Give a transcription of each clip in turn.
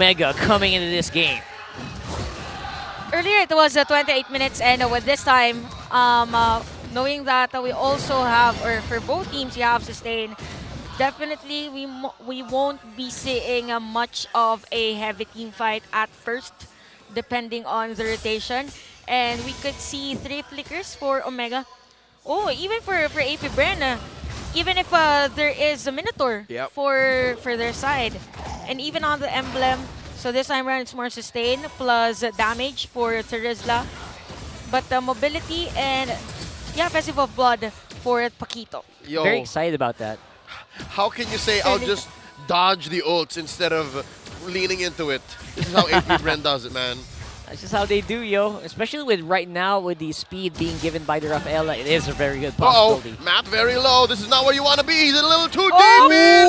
Omega coming into this game. Earlier it was 28 minutes, and with this time, knowing that we also have, or for both teams, you have sustained. Definitely, we won't be seeing much of a heavy team fight at first, depending on the rotation, and we could see 3 flickers for Omega. Oh, even for AP BREN, even if there is a Minotaur for their side, and even on the emblem. So this time around, it's more sustain plus damage for Terizla. But mobility and, Festival of Blood for Paquito. Yo, Very excited about that. how can you say I'll just dodge the ults instead of leaning into it? This is how AP BREN does it, man. That's just how they do, yo. Especially with right now, with the speed being given by the Rafaela, it is a very good possibility. Matt very low. This is not where you want to be. He's a little too deep in.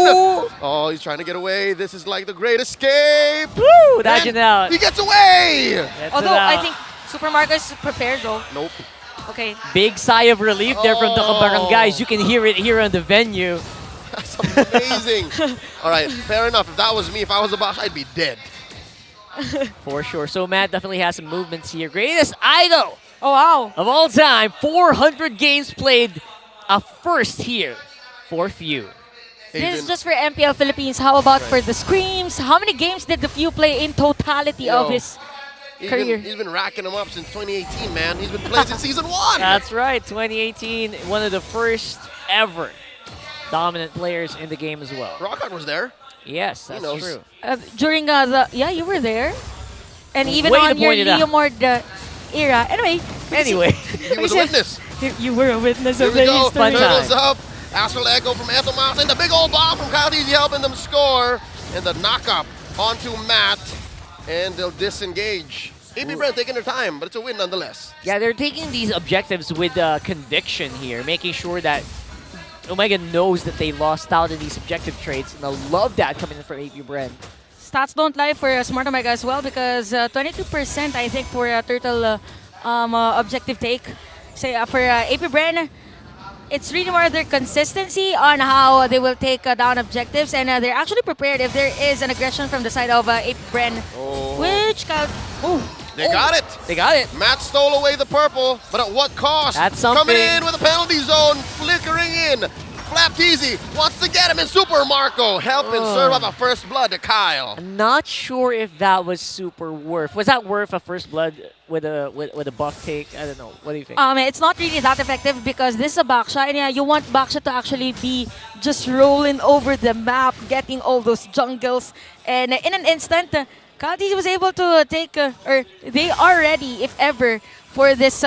Oh, he's trying to get away. This is like the great escape. Woo! Dodging out. He gets away. Although I think Super Marco is prepared though. Nope. Okay. Big sigh of relief there from the Barangays. You can hear it here on the venue. That's amazing. All right, fair enough. If that was me, if I was the boss, I'd be dead. For sure. So Matt definitely has some movements here. Greatest idol Oh, wow. of all time. 400 games played. A first here for Few. This is just for MPL Philippines. How about for the Screams? How many games did the Few play in totality of his career? He's been racking them up since 2018, man. He's been playing since season 1. That's right. 2018, one of the first ever dominant players in the game as well. Rockhard was there. Yes, that's knows. true. During the you were there, and even Way to on your point it out. Leomord era. Anyway, He was a witness. You were a witness Here of we the go. history. Turtles up. Astral Echo from Ethelmas. And the big old bomb from Kyle Easy helping them score. And the knock-up onto Matt. And they'll disengage. AP BREN taking their time, but it's a win nonetheless. yeah, they're taking these objectives with conviction here, making sure that Omega knows that they lost out in these objective trades, and I love that coming in from AP BREN. Stats don't lie for Smart Omega as well, because 22% I think for Turtle objective take. Say for AP BREN, it's really more their consistency on how they will take down objectives, and they're actually prepared if there is an aggression from the side of AP BREN. Which They got it. They got it. Matt stole away the purple, but at what cost? That's something. Coming in with a penalty zone, flickering in. Flapteezy wants to get him in. Super Marco helping serve up a first blood to Kyle. I'm not sure if that was super worth. Was that worth a first blood with a buff take? I don't know. What do you think? It's not really that effective because this is a Baksha, and you want Baksha to actually be just rolling over the map, getting all those jungles, and in an instant, Kaltizi was able to take, or they are ready, if ever, for this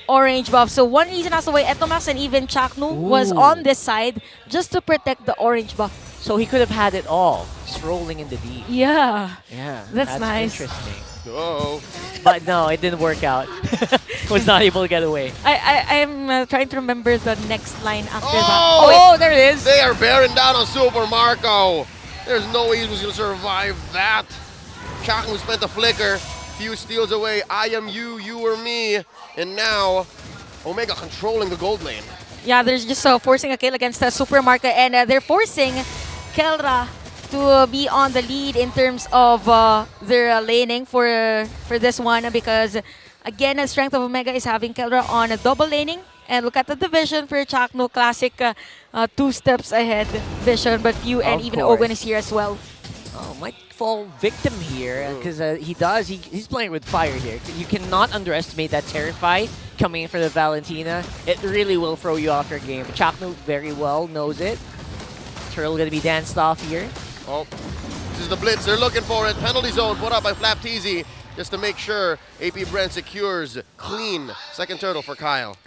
orange buff. So one reason as to why Etomax and even Chaknu was on this side, just to protect the orange buff. So he could have had it all, just rolling in the deep. Yeah. Yeah, That's nice. Interesting. Oh, But no, it didn't work out. Was not able to get away. I'm trying to remember the next line after that. Oh, there it is. they are bearing down on Super Marco. There's no way he was going to survive that. Chaknu spent the flicker. Few steals away. I am you, you or me. And now, Omega controlling the gold lane. Yeah, they're just forcing a kill against the Supermarket, and they're forcing Kelra to be on the lead in terms of their laning for this one, because again, the strength of Omega is having Kelra on a double laning. And look at the division for Chakno, classic 2 steps ahead vision, but Few and even course. Owen is here as well. Oh, might fall victim here because he's playing with fire here. You cannot underestimate that Terrify coming in for the Valentina. It really will throw you off your game. Chakno very well knows it. Turtle gonna be danced off here. Oh, this is the blitz. They're looking for it. Penalty zone put up by Flapteezy just to make sure AP BREN secures clean second turtle for Kyle.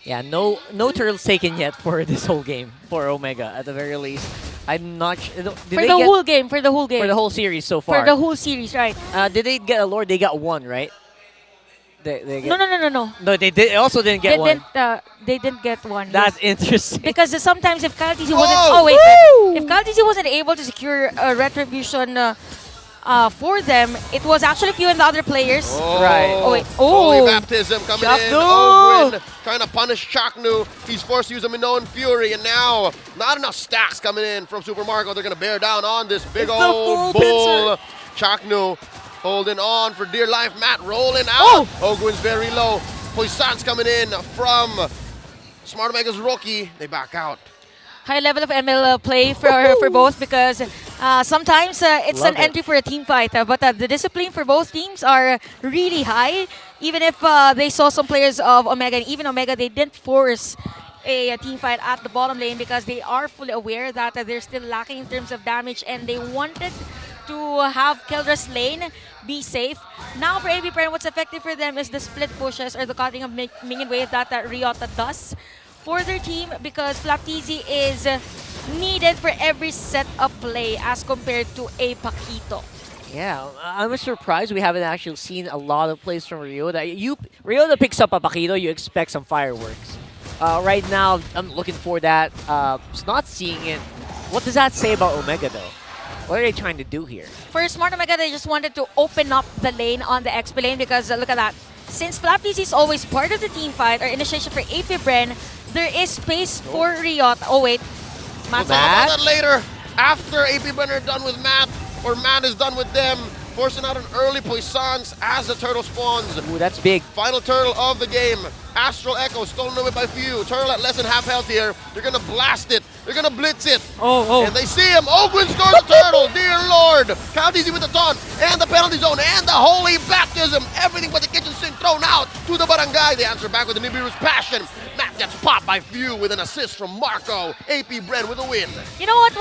Yeah, no turtles taken yet for this whole game for Omega at the very least. I'm not sure. For the whole game. For the whole series so far. For the whole series, right. Did they get a Lord? They got one, right? They get, No. No, they also didn't get one. They didn't get one. That's interesting. Because sometimes if Kaltizi wasn't... Oh! Oh, wait. If Kaltizi wasn't able to secure a Retribution for them, it was actually Few and the other players. Oh, Right. Oh, wait. Holy Oh! baptism coming in. Chaknu! Ogrin trying to punish Chaknu. He's forced to use a Minoan Fury, and now not enough stacks coming in from Super Marco. They're going to bear down on this big It's the old full bull. Chaknu holding on for dear life. Matt rolling out. Ogwin's very low. Poissan's coming in from Smart Omega's rookie. They back out. High level of ML play for both, because sometimes it's Love an it. entry for a team fight, but the discipline for both teams are really high. Even if they saw some players of Omega, and even Omega, they didn't force a team fight at the bottom lane because they are fully aware that they're still lacking in terms of damage, and they wanted to have Keldra's lane be safe. Now for AB BREN, what's effective for them is the split pushes or the cutting of minion wave that Ryota does for their team, because Flaptizi is needed for every set of play as compared to a Paquito. Yeah, I'm surprised we haven't actually seen a lot of plays from Ryota. Ryota picks up a Paquito, you expect some fireworks. Right now, I'm looking for that. Just not seeing it. What does that say about Omega, though? What are they trying to do here? For Smart Omega, they just wanted to open up the lane on the XP lane, because look at that. Since Flaptizi is always part of the team fight or initiation for AP BREN, there is space for Ryota. Oh wait, Matt's We'll talk about that later. After AP BREN are done with Matt, or Matt is done with them, forcing out an early Poissons as the turtle spawns. Ooh, that's big. Final turtle of the game. Astral Echo stolen away by few. Turtle at less than half health here. They're gonna blast it. They're gonna blitz it. And they see him. Ogwin stores the turtle. Dear Lord. Count easy with the taunt. And the penalty zone. And the holy baptism. Everything but the kitchen sink thrown out to the barangay. They answer back with the Nibiru's passion. Matt gets popped by few with an assist from Marco. AP BREN with a win. You know what?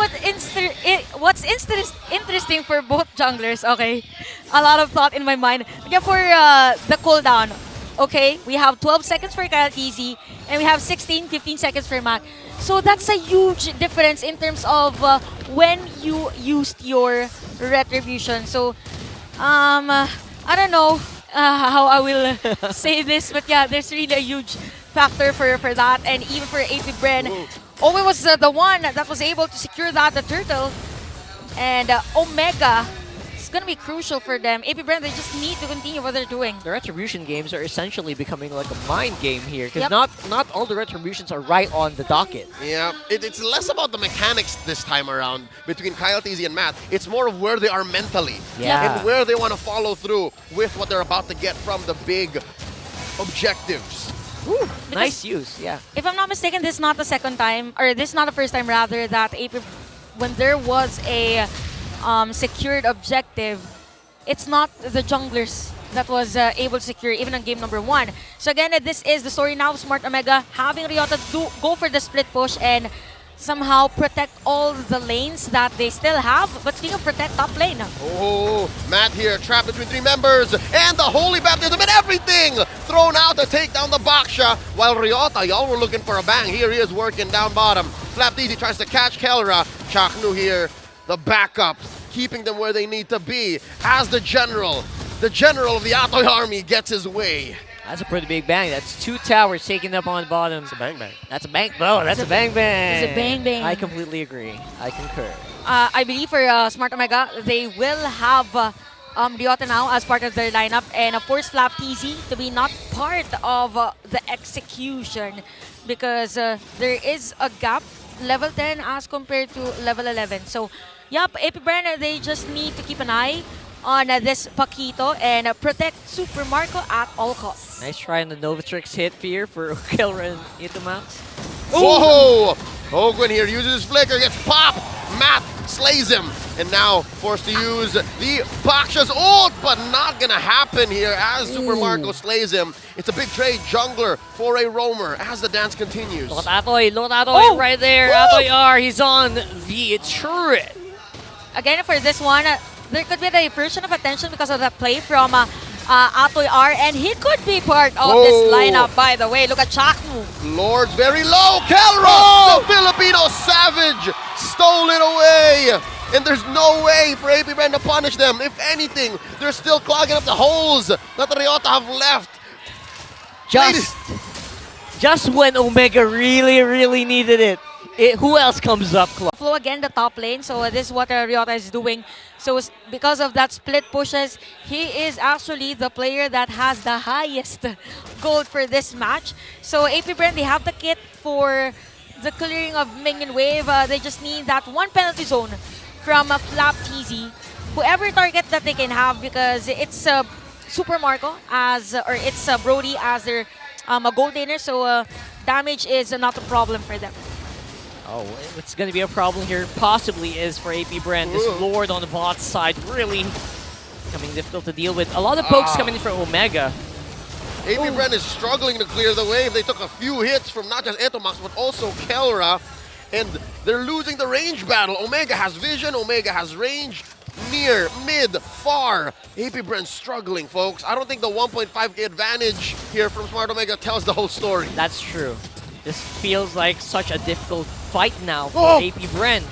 What's interesting for both junglers? Okay, a lot of thought in my mind. Yeah, for the cooldown. Okay, we have 12 seconds for KLTZ, and we have 15 seconds for Mac. So that's a huge difference in terms of when you used your retribution. So, I don't know how I will say this, but yeah, there's really a huge factor for that, and even for AP BREN. Owen was the one that was able to secure that, the turtle, and Omega. It's gonna be crucial for them. AP BREN, they just need to continue what they're doing. The retribution games are essentially becoming like a mind game here, because Yep. not all the retributions are right on the docket. Yeah, it's less about the mechanics this time around between Kyle TZ and Matt. It's more of where they are mentally Yeah. and where they want to follow through with what they're about to get from the big objectives. Ooh, nice use, yeah. If I'm not mistaken, this is not the second time, or this is not the first time rather, that AP, when there was a secured objective, it's not the junglers that was able to secure even on game number 1. So again, this is the story now of Smart Omega having Ryota go for the split push and somehow protect all the lanes that they still have. But speaking of protect top lane, Oh, Matt here trapped between 3 members and the holy baptism and everything thrown out to take down the Baksha, while Ryota, y'all were looking for a bang. Here he is working down bottom. Flaptizi tries to catch Kelra. Chaknu here, the backup, keeping them where they need to be as the general of the Atoy army gets his way. That's a pretty big bang. That's 2 towers taken up on the bottom. It's a bang bang. That's a bang. Oh, that's a bang bang. it's a bang bang. I completely agree. I concur. I believe for Smart Omega, they will have Ryota now as part of their lineup, and force Flaptizi to be not part of the execution, because there is a gap level 10 as compared to level 11. So, yep, AP BREN, they just need to keep an eye on this Paquito and protect Super Marco at all costs. Nice try on the Novatrix hit here for Kelra and Itomax. Whoa! Ogwin here uses his flicker, gets popped. Matt slays him, and now forced to use the Baksha's ult, but not gonna happen here as Super Marco slays him. It's a big trade, jungler for a roamer as the dance continues. Look at Atoy right there. Woo! Atoy R, he's on the turret. Again, for this one, there could be a diversion of attention because of that play from Atoy R, and he could be part of this lineup, by the way. Look at Chaknu. Lord's very low. Kelra, the Filipino savage, stole it away. And there's no way for AP BREN to punish them. If anything, they're still clogging up the holes that the Ryota have left. Just when Omega really needed it. Who else comes up close? Flow again the top lane, so this is what Ryota is doing. So because of that split pushes, he is actually the player that has the highest gold for this match. So AP BREN, they have the kit for the clearing of minion wave. They just need that one penalty zone from Flaptizi whoever target that they can have, because it's Super Marco as or it's Brody as their a gold laner, so damage is not a problem for them. Oh, what's going to be a problem here possibly is for AP BREN. This Lord on the bot side really becoming difficult to deal with. A lot of pokes coming in for Omega. AP BREN is struggling to clear the wave. They took a few hits from not just Etomax, but also Kelra. And they're losing the range battle. Omega has vision, Omega has range. Near, mid, far. AP BREN struggling, folks. I don't think the 1.5k advantage here from Smart Omega tells the whole story. That's true. This feels like such a difficult fight now for AP BREN.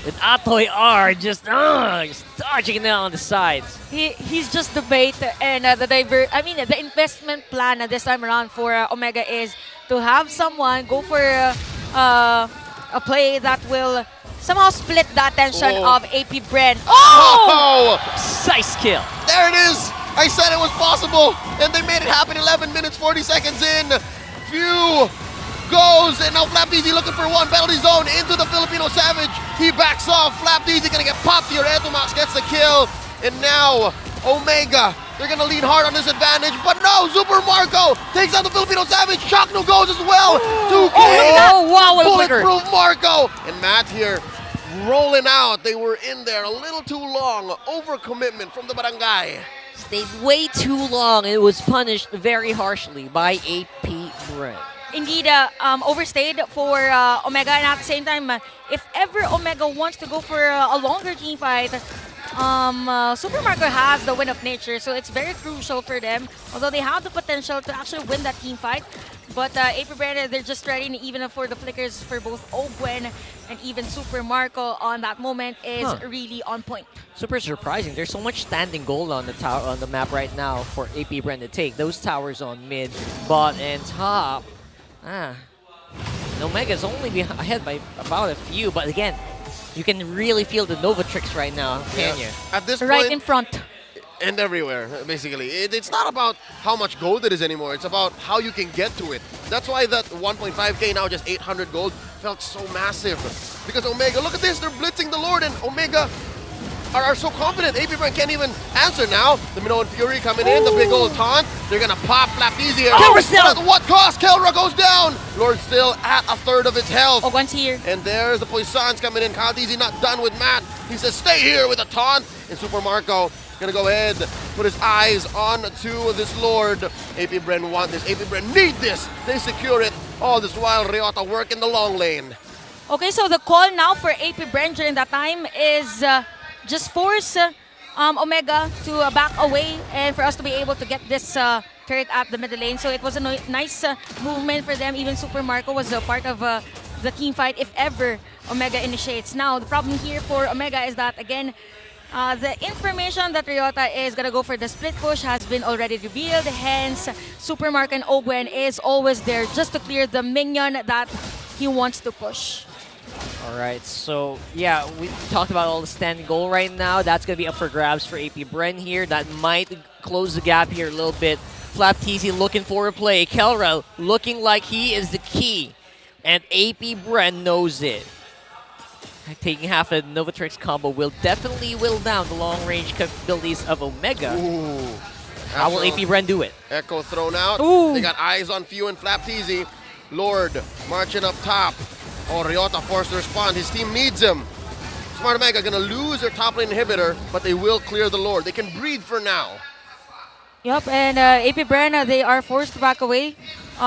With Atoy R just dodging it on the sides. He's just the bait, and the investment plan this time around for Omega is to have someone go for a play that will somehow split the attention of AP BREN. Oh! Nice kill. There it is! I said it was possible, and they made it happen 11 minutes, 40 seconds in. Few goes, and now Flapdeezy looking for one. Penalty zone into the Filipino Savage. He backs off. Flapdeezy gonna get popped here. Etomax gets the kill, and now Omega, they're gonna lean hard on this advantage, but no, Super Marco takes out the Filipino Savage. Chocno goes as well. 2K. Wow, what a flicker. Bulletproof Marco. And Matt here rolling out. They were in there a little too long. Overcommitment from the barangay. Stayed way too long. It was punished very harshly by AP BREN. Indeed, overstayed for Omega, and at the same time, if ever Omega wants to go for a longer team fight, Super Marco has the win of nature, so it's very crucial for them. Although they have the potential to actually win that team fight, but AP BREN, they're just ready, even for the flickers for both Ogwen and even Super Marco on that moment is really on point. Super surprising. There's so much standing gold on the tower on the map right now for AP BREN to take. Those towers on mid, bot, and top. And Omega's only ahead by about a few, but again, you can really feel the Nova tricks right now, can you? At this Right point, in front. and everywhere, basically. It's not about how much gold it is anymore. It's about how you can get to it. That's why that 1.5k, now just 800 gold, felt so massive. Because Omega, look at this, they're blitzing the Lord, and Omega are so confident. AP BREN can't even answer now. The Minoan Fury coming in, the big old taunt. They're gonna pop Flapdeezy here. Kelra's down. At what cost? Kelra goes down. Lord still at a third of its health. Ogwen's here. And there's the Poissons coming in. Kaldizi not done with Matt. He says, stay here with a taunt. And Super Marco gonna go ahead, put his eyes on to this Lord. AP BREN want this. AP BREN need this. They secure it. All this while Ryota work in the long lane. Okay, so the call now for AP BREN during that time is just force Omega to back away and for us to be able to get this turret at the middle lane. So it was a nice movement for them. Even Super Marco was a part of the team fight if ever Omega initiates. Now, the problem here for Omega is that, again, the information that Ryota is going to go for the split push has been already revealed. Hence, Super Marco and Ogwen is always there just to clear the minion that he wants to push. All right, so yeah, we talked about all the standing goal right now. That's going to be up for grabs for AP BREN here. That might close the gap here a little bit. Flapdeezy looking for a play. Kelra looking like he is the key. And AP BREN knows it. Taking half a Novatrix combo will definitely whittle down the long-range capabilities of Omega. Ooh. How will AP BREN do it? Echo thrown out. Ooh. They got eyes on Few and Flapdeezy. Lord marching up top. Oh, Ryota forced to respond. His team needs him. Smart Omega gonna lose their top lane inhibitor, but they will clear the Lord. They can breathe for now. Yep, and AP BREN, they are forced to back away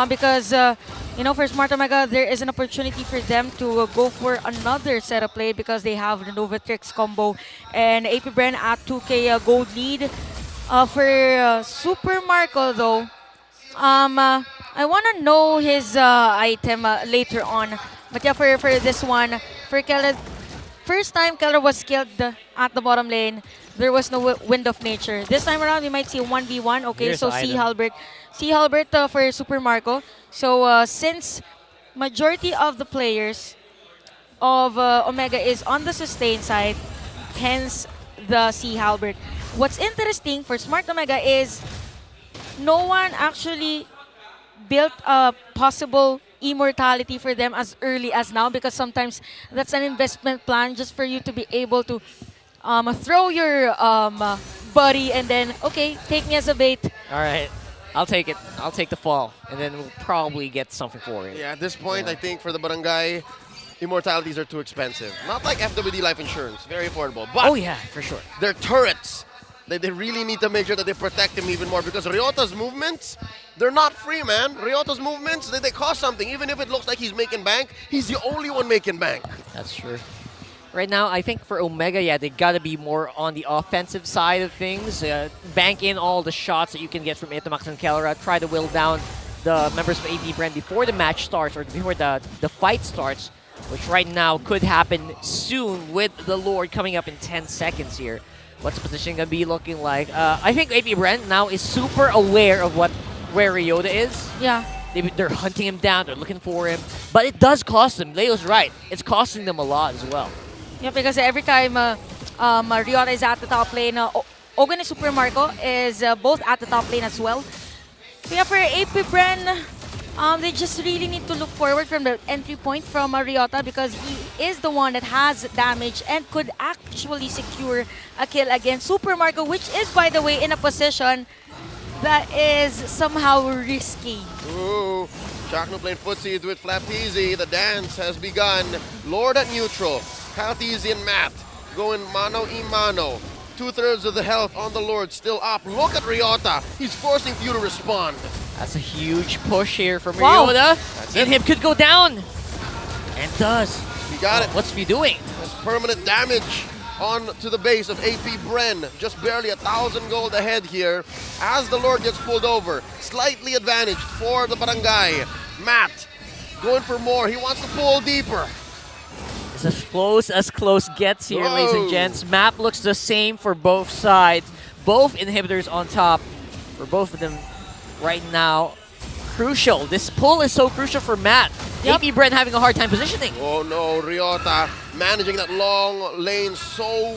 because, for Smart Omega, there is an opportunity for them to go for another set of play because they have the Novatrix combo. And AP BREN at 2k gold lead. For Super Marco, though, I want to know his item later on. But yeah, for this one, for Kelra, first time Kelra was killed at the bottom lane, there was no Wind of Nature. This time around, we might see 1v1. Okay, Here's so the Sea item. Halbert. Sea Halbert for Super Marco. So since majority of the players of Omega is on the sustain side, hence the Sea Halbert. What's interesting for Smart Omega is no one actually built a possible immortality for them as early as now, because sometimes that's an investment plan just for you to be able to throw your buddy and then, okay, take me as a bait. All right, I'll take it. I'll take the fall, and then we'll probably get something for it. Yeah, at this point, Yeah. I think for the barangay, immortalities are too expensive. Not like FWD life insurance, very affordable. But Oh yeah, for sure. they're turrets. They really need to make sure that they protect him even more because Ryota's movements, they're not free, man. Ryota's movements, they cost something. Even if it looks like he's making bank, he's the only one making bank. That's true. Right now, I think for Omega, yeah, they gotta be more on the offensive side of things. Bank in all the shots that you can get from Itamax and Kelra. Try to will down the members of AP BREN before the match starts or before the fight starts, which right now could happen soon with the Lord coming up in 10 seconds here. What's the position gonna be looking like? I think AP BREN now is super aware of where Ryota is. Yeah. They're hunting him down, they're looking for him. But it does cost them. Leo's right. It's costing them a lot as well. Yeah, because every time Ryota is at the top lane, Ogun and Super Marco is both at the top lane as well. So yeah, for AP BREN, they just really need to look forward from the entry point from Ryota because he is the one that has damage and could actually secure a kill against Super Marco, which is, by the way, in a position that is somehow risky. Ooh, Chakno playing footsies with Flapteezy. The dance has begun. Lord at neutral. Flapteezy and Matt going mano-a-mano. 2/3 of the health on the Lord still up. Look at Ryota. He's forcing Few to respond. That's a huge push here from Wow. Ryota. That's it. Inhib could go down. And does. He got it. What's he doing? That's permanent damage on to the base of AP BREN. Just barely 1,000 gold ahead here as the Lord gets pulled over. Slightly advantaged for the barangay. Matt going for more. He wants to pull deeper. It's as close gets here, ladies and Whoa. gents. Map looks the same for both sides. Both inhibitors on top for both of them right now. Crucial. This pull is so crucial for Matt. Yep. AP BREN having a hard time positioning. Oh no, Ryota managing that long lane so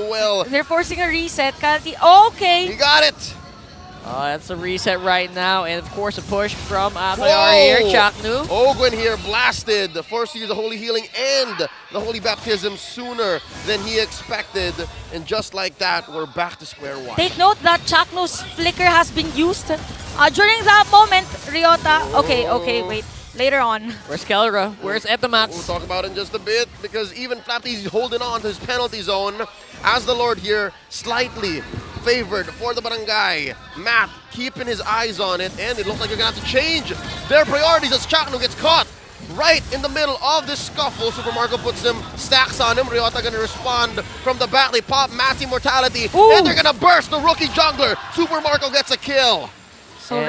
well. They're forcing a reset. Kalti, okay. He got it. That's a reset right now, and of course a push from Akayar here, Chaknu. Ogwen here blasted, forced to use the Holy Healing and the Holy Baptism sooner than he expected. And just like that, we're back to square one. Take note that Chakno's flicker has been used. During that moment, Ryota, okay, wait. Later on. Where's Kelra? Where's We'll Etamax? talk about it in just a bit because even Flapteezy is holding on to his penalty zone as the Lord here slightly favored for the barangay. Matt keeping his eyes on it, and it looks like you're gonna have to change their priorities as Chakno gets caught right in the middle of this scuffle. Super Marco puts some stacks on him. Ryota gonna respond from the back. They pop Matt's immortality, Ooh. and they're gonna burst the rookie jungler. Super Marco gets a kill. So,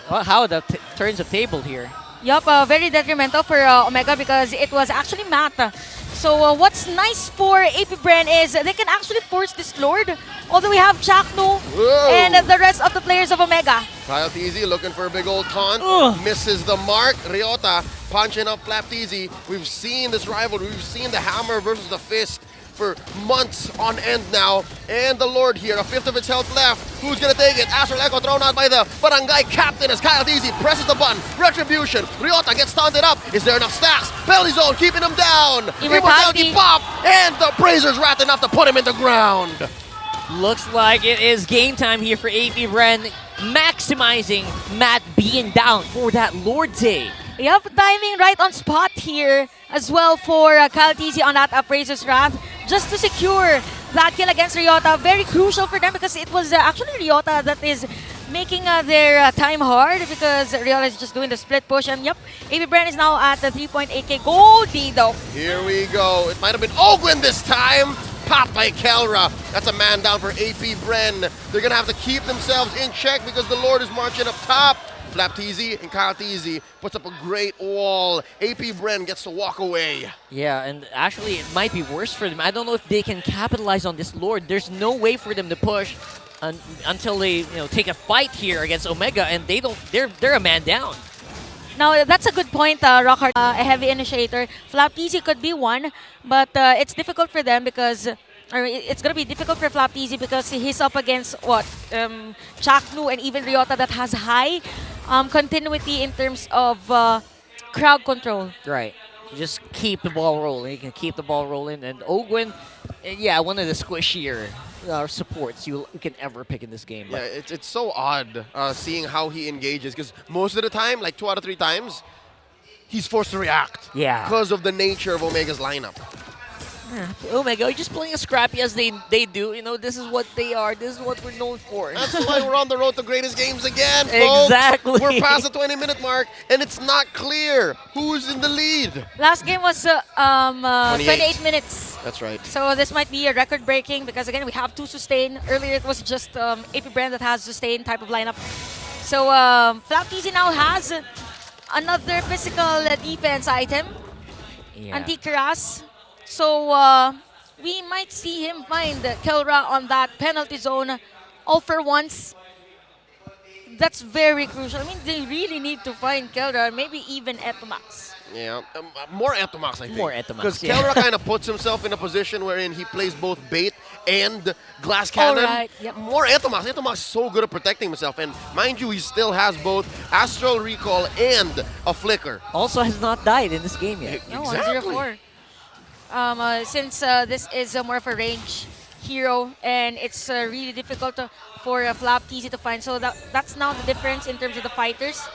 Well, how the turns of table here. yup, very detrimental for Omega because it was actually Matt. So what's nice for AP BREN is they can actually force this Lord. Although we have Chakno Whoa. and the rest of the players of Omega. Flapteezy looking for a big old taunt. Ugh. Misses the mark. Ryota punching up Flapteezy. We've seen this rivalry. We've seen the hammer versus the fist for months on end now. And the Lord here, a fifth of its health left. Who's gonna take it? Astral Echo thrown out by the barangay captain as Flapteezy presses the button. Retribution. Ryota gets taunted up. Is there enough stacks? Penalty zone keeping him down. Immortality pop. And the Brazer's rat enough to put him in the ground. Looks like it is game time here for AP BREN, maximizing Matt being down for that Lord take. Yup, timing right on spot here as well for Kaltizi on that Appraiser's Wrath just to secure that kill against Ryota. Very crucial for them because it was actually Ryota that is making their time hard because Ryota is just doing the split push. And yep, AP BREN is now at the 3.8k gold lead though. Here we go. It might have been Ogwen this time. Popped by Kelra. That's a man down for AP BREN. They're going to have to keep themselves in check because the Lord is marching up top. Flapteezy and Kalteezy puts up a great wall. AP BREN gets to walk away. Yeah, and actually it might be worse for them. I don't know if they can capitalize on this Lord. There's no way for them to push until they take a fight here against Omega, and they don't. They're a man down. Now, that's a good point, Rockhart. A heavy initiator. Flapteezy could be one, but it's difficult for them because it's going to be difficult for Flapteezy because he's up against what? Chaknu and even Ryota that has high continuity in terms of crowd control. Right. You just keep the ball rolling. You can keep the ball rolling, and Ogwen Yeah, one of the squishier supports you can ever pick in this game. Yeah, it's so odd seeing how he engages because most of the time, like 2 out of 3 times, he's forced to react. Yeah. Because of the nature of Omega's lineup. Omega, you're just playing as scrappy as they do. You know, this is what they are. This is what we're known for. That's why we're on the road to greatest games again, folks. Exactly. We're past the 20-minute mark, and it's not clear who's in the lead. Last game was 28 minutes. That's right. So this might be a record breaking because again we have 2 sustain. Earlier it was just AP BREN that has sustain type of lineup. So FlapTZ now has another physical defense item, Yeah. Anti-Karas. So we might see him find Kelra on that penalty zone all for once. That's very crucial. I mean, they really need to find Kelra, maybe even Etomax. Yeah, more Etomax, I think. More Etomax, Because yeah. Kelra kind of puts himself in a position wherein he plays both bait and glass cannon. Alright, yep. More Etomax. Etomax is so good at protecting himself. And mind you, he still has both Astral Recall and a Flicker. Also has not died in this game yet. No, Exactly. 1-0-4. Since this is more of a range hero and it's really difficult for FlapTZ to find. So that's now the difference in terms of the fighters.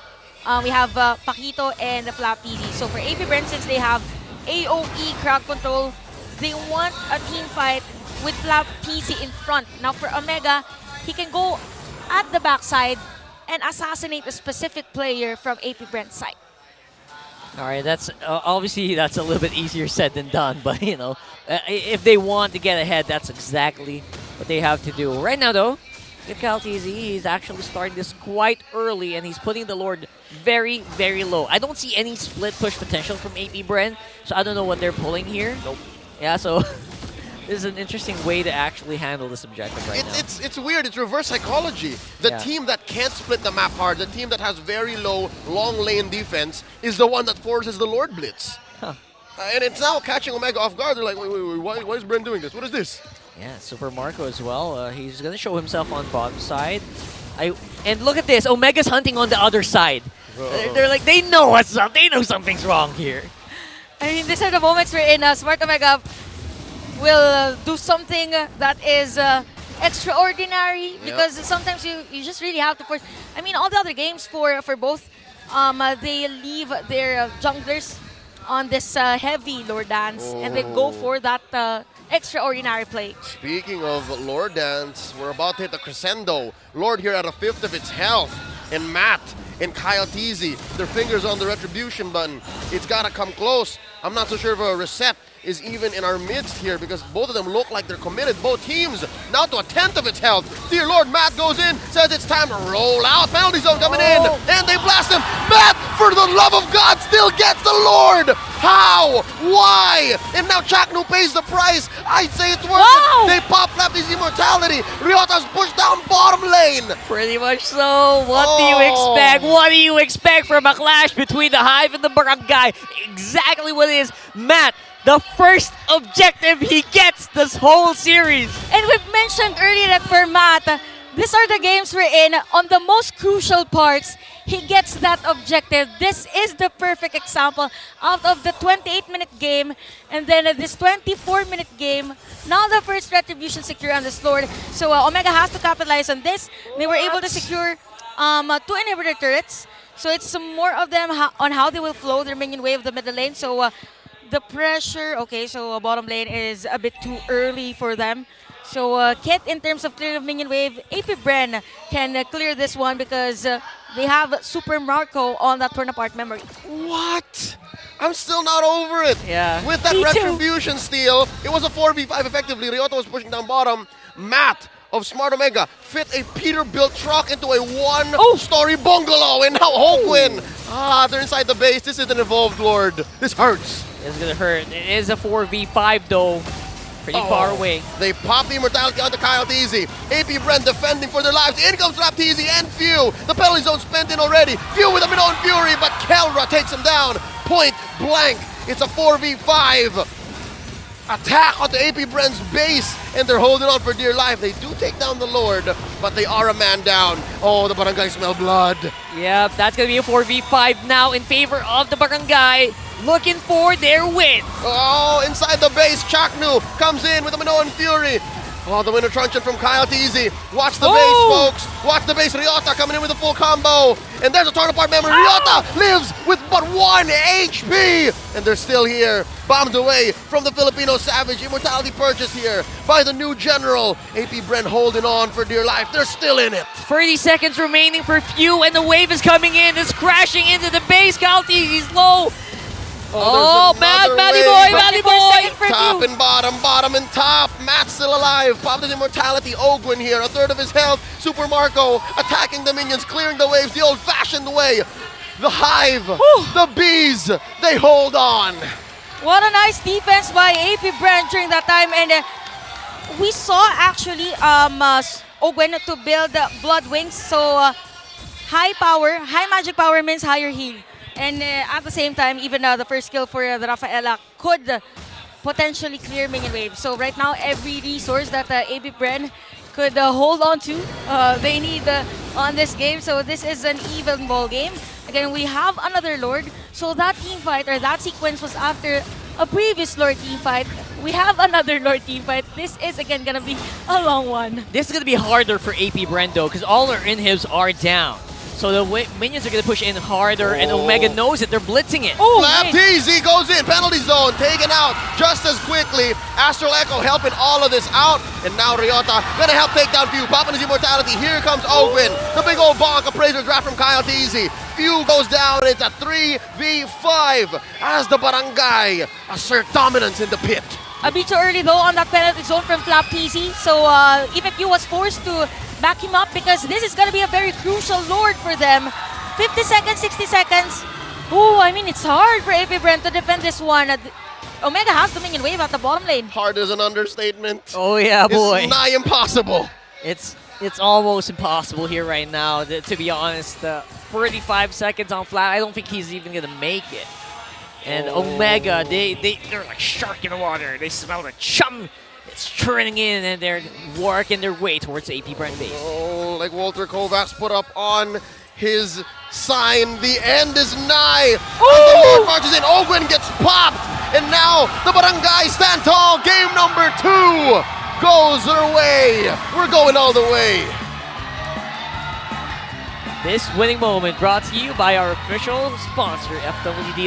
We have Paquito and FlapTZ. So for AP BREN, since they have AOE crowd control, they want a team fight with FlapTZ in front. Now for Omega, he can go at the backside and assassinate a specific player from AP BREN's side. All right, that's obviously that's a little bit easier said than done, but you know, if they want to get ahead, that's exactly what they have to do. Right now, though, look at LTZ. He's actually starting this quite early, and he's putting the Lord very, very low. I don't see any split push potential from AP BREN, so I don't know what they're pulling here. Nope. Yeah, so this is an interesting way to actually handle this objective right now. It's weird. It's reverse psychology. The Yeah. team that can't split the map hard, the team that has very low, long lane defense, is the one that forces the Lord Blitz. Huh. And it's now catching Omega off guard. They're like, wait, why is BREN doing this? What is this? Yeah, Super Marco as well. He's going to show himself on bottom side. And look at this. Omega's hunting on the other side. They're like, they know what's up. They know something's wrong here. I mean, these are the moments wherein Smart Omega will do something that is extraordinary because sometimes you just really have to force. I mean, all the other games for both, they leave their junglers on this heavy Lord Dance and they go for that extraordinary play. Speaking of Lord Dance, we're about to hit the crescendo. Lord here at a 1/5 of its health. And Matt and Kyle Teasy, their fingers on the retribution button. It's got to come close. I'm not so sure if a reset is even in our midst here because both of them look like they're committed. Both teams now to a 1/10 of its health. Dear Lord, Matt goes in, says it's time to roll out. Penalty zone coming in, and they blast him. Matt, for the love of God, still gets the Lord. How? Why? And now Chaknu pays the price. I say it's worth it. They pop FlapTZ immortality. Ryota's pushed down bottom lane. Pretty much so. What do you expect? What do you expect from a clash between the Hive and the Barangay? Exactly what it is. Matt, the first objective he gets this whole series. And we've mentioned earlier that for Matt, these are the games we're in. On the most crucial parts, he gets that objective. This is the perfect example out of the 28-minute game and then this 24-minute game. Now the first retribution secure on this Lord. So Omega has to capitalize on this. They were able to secure 2 inhibitor turrets. So it's more of them on how they will flow their minion wave the middle lane. So the pressure, okay, so bottom lane is a bit too early for them. So Kit, in terms of clearing of minion wave, AP BREN can clear this one because they have Super Marco on that torn apart memory. What? I'm still not over it. Yeah. With that Me too. retribution steal, it was a 4v5 effectively. Ryota was pushing down bottom. Matt of Smart Omega fit a Peterbilt truck into a one-story bungalow, and now Hokwin. They're inside the base. This is an evolved Lord. This hurts. It's going to hurt. It is a 4v5 though. Pretty far away. They pop the immortality onto Kyle Teasy. AP BREN defending for their lives. In comes FlapTZ and Few. The penalty zone spent in already. Few with a mid-own fury, but Kelra takes him down. Point blank. It's a 4v5. Attack onto AP BREN's base, and they're holding on for dear life. They do take down the Lord, but they are a man down. Oh, the Barangay smell blood. Yep, that's going to be a 4v5 now in favor of the Barangay. looking for their win. Oh, inside the base, Chaknu comes in with a Minoan Fury. Oh, the winner truncheon from Kyle Teasy. Watch the base, folks. Watch the base. Ryota coming in with a full combo. And there's a torn apart memory. Ryota lives with but 1 HP. And they're still here. Bombed away from the Filipino Savage. Immortality purchase here by the new general. AP BREN holding on for dear life. They're still in it. 30 seconds remaining for few, and the wave is coming in. It's crashing into the base. Kyle Teasy's low. Oh, Matty boy. Top and bottom and top. Matt's still alive. Popped his immortality. Ogwin here, a third of his health. Super Marco attacking the minions, clearing the waves the old-fashioned way. The Hive, the Bees, they hold on. What a nice defense by AP BREN during that time. And we saw actually Ogwen to build Blood Wings. So high power, high magic power means higher heal. And at the same time, even the first kill for the Rafaela could potentially clear minion wave. So right now, every resource that AP BREN could hold on to, they need on this game. So this is an even ball game. Again, we have another Lord. So that team fight or that sequence was after a previous Lord team fight. We have another Lord team fight. This is again gonna be a long one. This is gonna be harder for AP BREN though, because all our inhibs are down. So the minions are going to push in harder, and Omega knows it. They're blitzing it. Flap TZ goes in. Penalty zone taken out just as quickly. Astral Echo helping all of this out. And now Ryota going to help take down Few. Popping his immortality. Here comes Ogwin. The big old bonk. Appraiser draft from Kyle TZ. Few goes down. It's a 3v5 as the Barangay assert dominance in the pit. A bit too early though on that penalty zone from Flap TZ. So even Few was forced to back him up because this is going to be a very crucial Lord for them. 50 seconds, 60 seconds. Oh, I mean, it's hard for AP BREN to defend this one. Omega has the minion wave at the bottom lane. Hard is an understatement. Oh yeah, boy. It's nigh impossible. It's almost impossible here right now, to be honest. 45 seconds on flat, I don't think he's even going to make it. And Omega, they're like shark in the water. They smell the chum. It's churning in, and they're working their way towards the AP BREN base. Oh, like Walter Kovacs put up on his sign, the end is nigh. As the Lord marches in, Ogwin gets popped, and now the Barangay stand tall. Game number 2 goes their way. We're going all the way. This winning moment brought to you by our official sponsor, FWD.